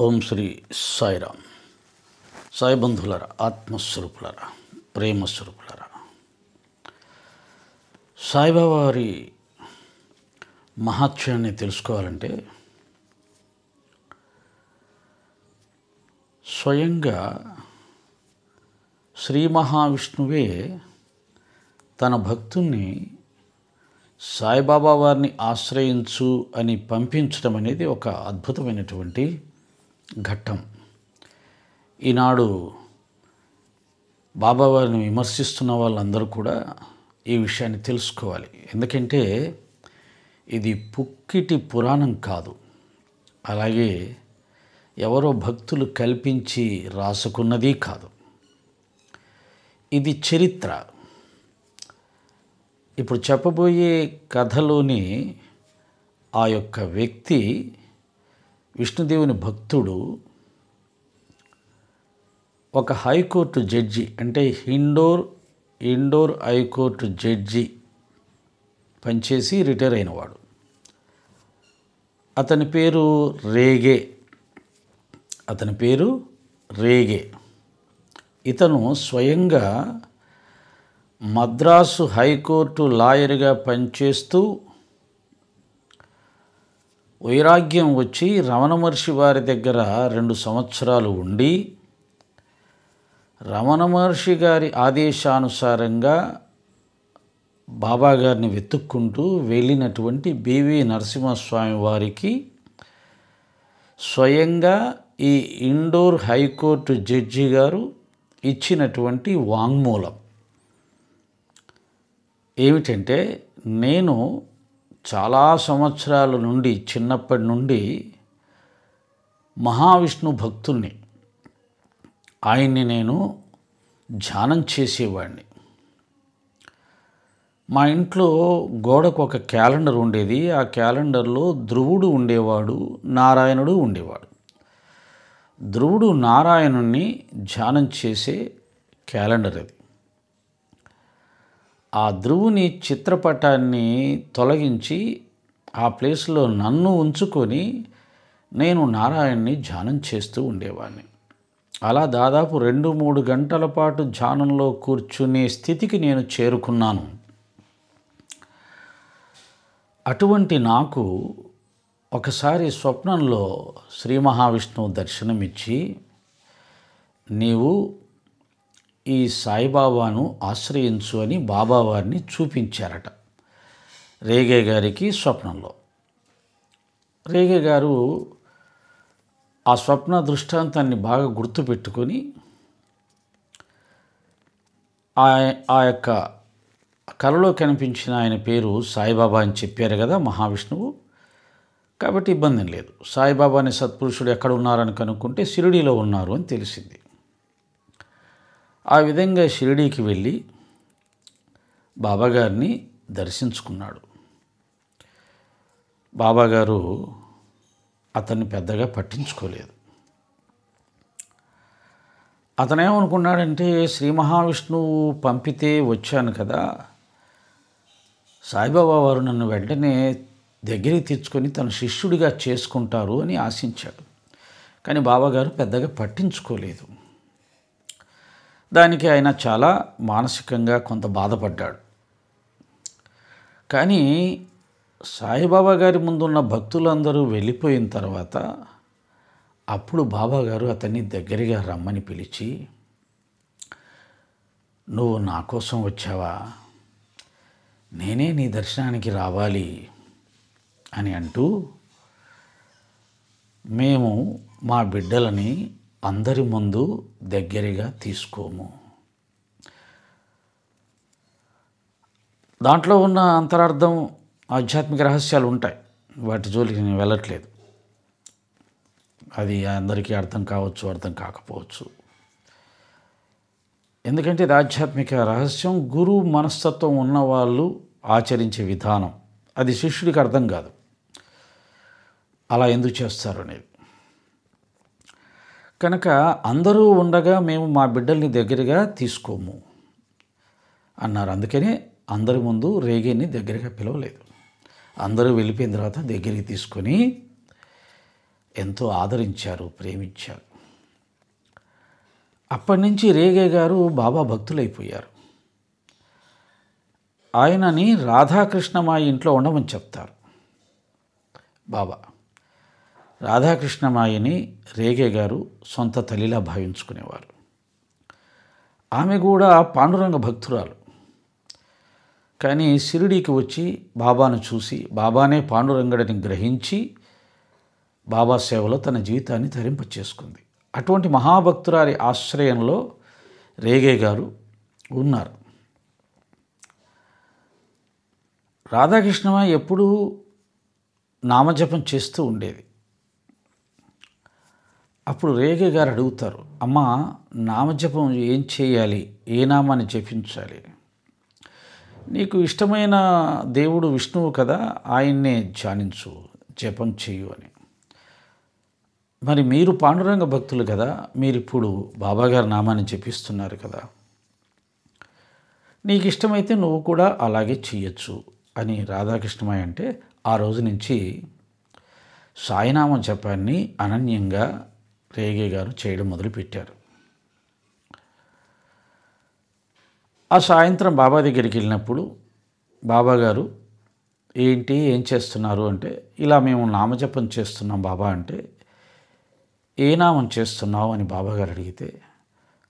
ఓం శ్రీ సాయిరామ్. సాయి బంధువులరా, ఆత్మస్వరూపులరా, ప్రేమస్వరూపులరా, సాయిబాబా వారి మహాత్మ్యాన్ని తెలుసుకోవాలంటే స్వయంగా శ్రీ మహావిష్ణువే తన భక్తుణ్ణి సాయిబాబా వారిని ఆశ్రయించు అని పంపించడం అనేది ఒక అద్భుతమైనటువంటి ఘట్టం. ఈనాడు బాబావారిని విమర్శిస్తున్న వాళ్ళందరూ కూడా ఈ విషయాన్ని తెలుసుకోవాలి. ఎందుకంటే ఇది పుక్కిటి పురాణం కాదు, అలాగే ఎవరో భక్తులు కల్పించి రాసుకున్నది కాదు. ఇది చరిత్ర. ఇప్పుడు చెప్పబోయే కథలోని ఆ యొక్క వ్యక్తి విష్ణుదేవుని భక్తుడు, ఒక హైకోర్టు జడ్జి, అంటే ఇండోర్ హైకోర్టు జడ్జి పనిచేసి రిటైర్ అయినవాడు. అతని పేరు రేగే. ఇతను స్వయంగా మద్రాసు హైకోర్టు లాయర్గా పనిచేస్తూ వైరాగ్యం వచ్చి రమణ మహర్షి వారి దగ్గర 2 సంవత్సరాలు ఉండి, రమణ మహర్షి గారి ఆదేశానుసారంగా బాబాగారిని వెతుక్కుంటూ వెళ్ళినటువంటి బివి నరసింహస్వామి వారికి స్వయంగా ఈ ఇండోర్ హైకోర్టు జడ్జి గారు ఇచ్చినటువంటి వాంగ్మూలం ఏమిటంటే, నేను చాలా సంవత్సరాల నుండి, చిన్నప్పటి నుండి మహావిష్ణు భక్తుల్ని, ఆయన్ని నేను ధ్యానం చేసేవాడిని. మా ఇంట్లో గోడకు ఒక క్యాలెండర్ ఉండేది. ఆ క్యాలెండర్లో ధ్రువుడు ఉండేవాడు, నారాయణుడు ఉండేవాడు. ధ్రువుడు నారాయణుణ్ణి ధ్యానం చేసే క్యాలెండర్ అది. ఆ ధ్రువుని చిత్రపటాన్ని తొలగించి ఆ ప్లేస్లో నన్ను ఉంచుకొని నేను నారాయణ్ణి ధ్యానం చేస్తూ ఉండేవాడిని. అలా దాదాపు 2-3 గంటల పాటు ధ్యానంలో కూర్చునే స్థితికి నేను చేరుకున్నాను. అటువంటి నాకు ఒకసారి స్వప్నంలో శ్రీ మహావిష్ణువు దర్శనమిచ్చి, నీవు ఈ సాయిబాబాను ఆశ్రయించు అని బాబావారిని చూపించారట రేగే గారికి స్వప్నంలో. రేగే గారు ఆ స్వప్న దృష్టాంతాన్ని బాగా గుర్తుపెట్టుకొని ఆ యొక్క కలలో కనిపించిన ఆయన పేరు సాయిబాబా అని చెప్పారు కదా మహావిష్ణువు. కాబట్టి ఇబ్బంది లేదు. సాయిబాబా అనే సత్పురుషుడు ఎక్కడ ఉన్నారని కనుక్కుంటే షిరిడీలో ఉన్నారు అని తెలిసింది. ఆ విధంగా షిరిడీకి వెళ్ళి బాబాగారిని దర్శించుకున్నాడు. బాబాగారు అతన్ని పెద్దగా పట్టించుకోలేదు. అతనేమనుకున్నాడంటే, శ్రీ మహావిష్ణువు పంపితే వచ్చాను కదా, సాయిబాబా వారు నన్ను వెంటనే దగ్గరికి తెచ్చుకొని తన శిష్యుడిగా చేసుకుంటారు అని ఆశించాడు. కానీ బాబాగారు పెద్దగా పట్టించుకోలేదు. దానికి ఆయన చాలా మానసికంగా కొంత బాధపడ్డాడు. కానీ సాయిబాబా గారి ముందున్న భక్తులందరూ వెళ్ళిపోయిన తర్వాత అప్పుడు బాబాగారు అతన్ని దగ్గరగా రమ్మని పిలిచి, నువ్వు నా కోసం వచ్చావా, నేనే నీ దర్శనానికి రావాలి అని అంటూ, మేము మా బిడ్డలని అందరి ముందు దగ్గరగా తీసుకోము. దాంట్లో ఉన్న అంతరార్థం, ఆధ్యాత్మిక రహస్యాలు ఉంటాయి. వాటి జోలికి నేను వెళ్ళట్లేదు. అది అందరికీ అర్థం కావచ్చు, అర్థం కాకపోవచ్చు. ఎందుకంటే ఇది ఆధ్యాత్మిక రహస్యం. గురువు మనస్తత్వం ఉన్నవాళ్ళు ఆచరించే విధానం అది శిష్యుడికి అర్థం కాదు. అలా ఎందుకు చేస్తారు అనేది. కనుక అందరూ ఉండగా మేము మా బిడ్డల్ని దగ్గరగా తీసుకోము అన్నారు. అందుకనే అందరి ముందు రేగేని దగ్గరగా పిలవలేదు. అందరూ వెళ్ళిపోయిన తర్వాత దగ్గరికి తీసుకొని ఎంతో ఆదరించారు, ప్రేమించారు. అప్పటి నుంచి రేగే గారు బాబా భక్తులైపోయారు. ఆయనని రాధాకృష్ణమాయి ఇంట్లో ఉండమని చెప్తారు బాబా. రాధాకృష్ణమాయిని రేగే గారు సొంత తల్లిలా భావించుకునేవారు. ఆమె కూడా పాండురంగ భక్తురాలు. కానీ షిరిడీకి వచ్చి బాబాను చూసి బాబానే పాండురంగడిని గ్రహించి బాబా సేవలో తన జీవితాన్ని తరింపచేసుకుంది. అటువంటి మహాభక్తురాలి ఆశ్రయంలో రేగే గారు ఉన్నారు. రాధాకృష్ణమాయి ఎప్పుడూ నామజపం చేస్తూ ఉండేది. అప్పుడు రేగే గారు అడుగుతారు, అమ్మా నామజపం ఏం చేయాలి, ఏ నామాన్ని జపించాలి? నీకు ఇష్టమైన దేవుడు విష్ణువు కదా, ఆయన్నే ధ్యానించు, జపం చేయు అని. మరి మీరు పాండురంగ భక్తులు కదా, మీరిప్పుడు బాబాగారి నామాన్ని జపిస్తున్నారు కదా, నీకు ఇష్టమైతే నువ్వు కూడా అలాగే చేయొచ్చు అని రాధాకృష్ణమాయి అంటే ఆ రోజు నుంచి సాయినామ జపాన్ని అనన్యంగా రేగే గారు చేయడం మొదలుపెట్టారు. ఆ సాయంత్రం బాబా దగ్గరికి వెళ్ళినప్పుడు బాబాగారు ఏంటి ఏం చేస్తున్నారు అంటే, ఇలా మేము నామజపం చేస్తున్నాం బాబా అంటే, ఏ నామం చేస్తున్నావు అని బాబాగారు అడిగితే,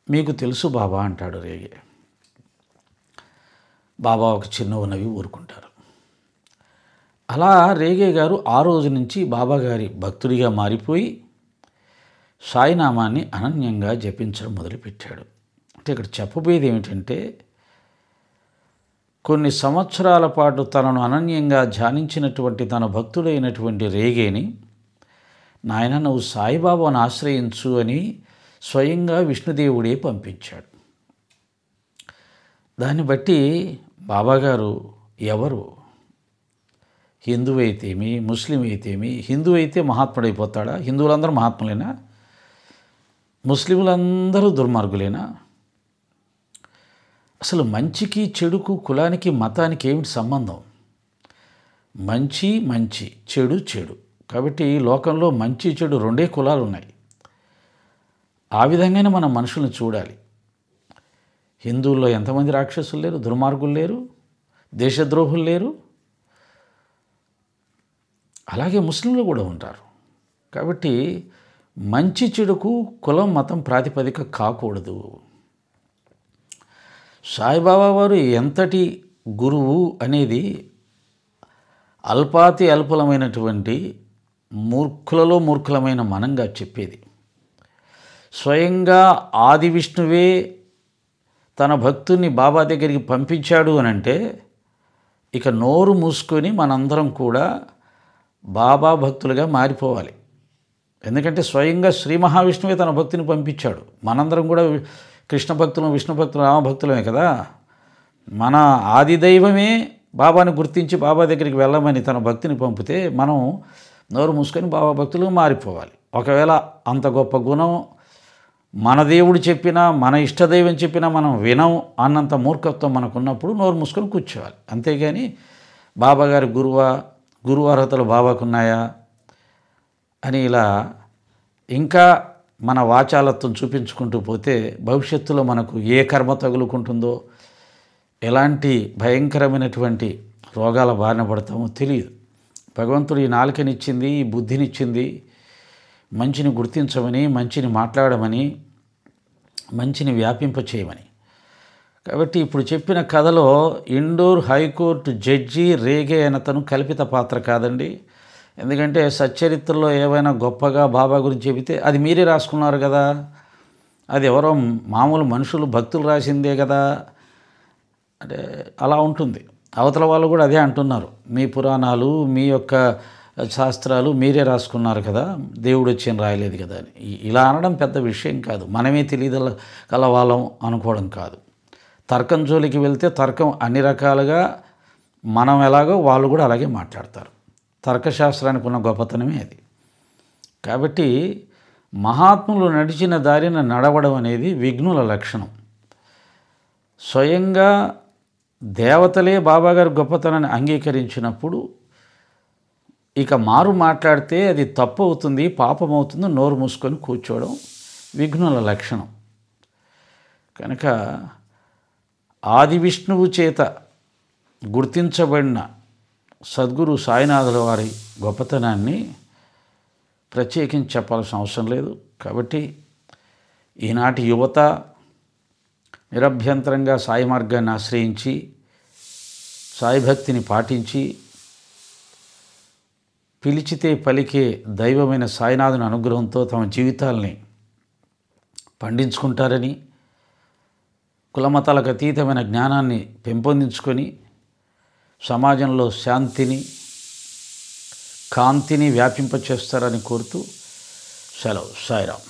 మీకు తెలుసు బాబా అంటాడు రేగే. బాబా ఒక చిన్న నవ్వి ఊరుకుంటారు. అలా రేగే గారు ఆ రోజు నుంచి బాబాగారి భక్తుడిగా మారిపోయి సాయినామాన్ని అనన్యంగా జపించడం మొదలుపెట్టాడు. అంటే ఇక్కడ చెప్పబోయేది ఏమిటంటే, కొన్ని సంవత్సరాల పాటు తనను అనన్యంగా ధ్యానించినటువంటి తన భక్తుడైనటువంటి రేగేని, నాయన నువ్వు సాయిబాబాను ఆశ్రయించు అని స్వయంగా విష్ణుదేవుడే పంపించాడు. దాన్ని బట్టి బాబాగారు ఎవరు, హిందువు అయితేమి ముస్లిం అయితేమి, హిందువు అయితే మహాత్ముడైపోతాడా? హిందువులందరూ మహాత్ములేనా? ముస్లింలందరూ దుర్మార్గులేనా? అసలు మంచికి చెడుకు, కులానికి మతానికి ఏమిటి సంబంధం? మంచి మంచి, చెడు చెడు. కాబట్టి లోకంలో మంచి చెడు రెండే కులాలు ఉన్నాయి. ఆ విధంగానే మనం మనుషులను చూడాలి. హిందువుల్లో ఎంతమంది రాక్షసులు లేరు, దుర్మార్గులు లేరు, దేశద్రోహులు లేరు. అలాగే ముస్లింలు కూడా ఉంటారు. కాబట్టి మంచి చెడుకు కులం మతం ప్రాతిపదిక కాకూడదు. సాయిబాబా వారు ఎంతటి గురువు అనేది అల్పాతి అల్పులమైనటువంటి మూర్ఖులలో మూర్ఖులమైన మనంగా చెప్పేది. స్వయంగా ఆది విష్ణువే తన భక్తుని బాబా దగ్గరికి పంపించాడు అని అంటే, ఇక నోరు మూసుకొని మనందరం కూడా బాబా భక్తులుగా మారిపోవాలి. ఎందుకంటే స్వయంగా శ్రీ మహావిష్ణువే తన భక్తిని పంపించాడు. మనందరం కూడా కృష్ణ భక్తులం, విష్ణు భక్తులం, రామభక్తులమే కదా. మన ఆది దైవమే బాబాని గుర్తించి బాబా దగ్గరికి వెళ్ళమని తన భక్తిని పంపితే మనం నోరు మూసుకొని బాబా భక్తులుగా మారిపోవాలి. ఒకవేళ అంత గొప్ప గుణం మన దేవుడు చెప్పినా, మన ఇష్టదైవం చెప్పినా మనం వినం అన్నంత మూర్ఖత్వం మనకున్నప్పుడు నోరు మూసుకొని కూర్చోవాలి. అంతేగాని బాబాగారి గురువు అర్హతలు బాబాకున్నాయా అని ఇలా ఇంకా మన వాచాలత్వం చూపించుకుంటూ పోతే భవిష్యత్తులో మనకు ఏ కర్మ తగులుకుంటుందో, ఎలాంటి భయంకరమైనటువంటి రోగాల బారిన పడతామో తెలియదు. భగవంతుడు ఈ నాలుకనిచ్చింది, ఈ బుద్ధినిచ్చింది మంచిని గుర్తించమని, మంచిని మాట్లాడమని, మంచిని వ్యాపింపచేయమని. కాబట్టి ఇప్పుడు చెప్పిన కథలో ఇండోర్ హైకోర్టు జడ్జి రేగే అతను కల్పిత పాత్ర కాదండి. ఎందుకంటే సచ్చరిత్రలో ఏవైనా గొప్పగా బాబా గురించి చెబితే అది మీరే రాసుకున్నారు కదా, అది ఎవరో మామూలు మనుషులు భక్తులు రాసిందే కదా అంటే అలా ఉంటుంది. అవతల వాళ్ళు కూడా అదే అంటున్నారు, మీ పురాణాలు, మీ యొక్క శాస్త్రాలు మీరే రాసుకున్నారు కదా, దేవుడు వచ్చి రాయలేదు కదా అని. ఇలా అనడం పెద్ద విషయం కాదు. మనమే తెలియదు కలవాళ్ళం అనుకోవడం కాదు. తర్కం జోలికి వెళ్తే తర్కం అన్ని రకాలుగా మనం ఎలాగో వాళ్ళు కూడా అలాగే మాట్లాడతారు. తర్కశాస్త్రానికి ఉన్న గొప్పతనమే అది. కాబట్టి మహాత్ములు నడిచిన దారిన నడవడం అనేది విఘ్నుల లక్షణం. స్వయంగా దేవతలే బాబాగారి గొప్పతనాన్ని అంగీకరించినప్పుడు ఇక మారు మాట్లాడితే అది తప్పు అవుతుంది, పాపం అవుతుంది, నోరు మూసుకొని కూర్చోవడం విఘ్నుల లక్షణం. కనుక ఆది విష్ణువు చేత గుర్తించబడిన సద్గురు సాయినాథుల వారి గొప్పతనాన్ని ప్రత్యేకించి చెప్పాల్సిన అవసరం లేదు. కాబట్టి ఈనాటి యువత నిరభ్యంతరంగా సాయి మార్గాన్ని ఆశ్రయించి సాయి భక్తిని పాటించి పిలిచితే పలికే దైవమైన సాయినాథుని అనుగ్రహంతో తమ జీవితాల్ని పండించుకుంటారని, కులమతాలకు అతీతమైన జ్ఞానాన్ని పెంపొందించుకొని సమాజంలో శాంతిని కాంతిని వ్యాపింపచేస్తారని కోరుతూ సెలవు. సాయిరాం.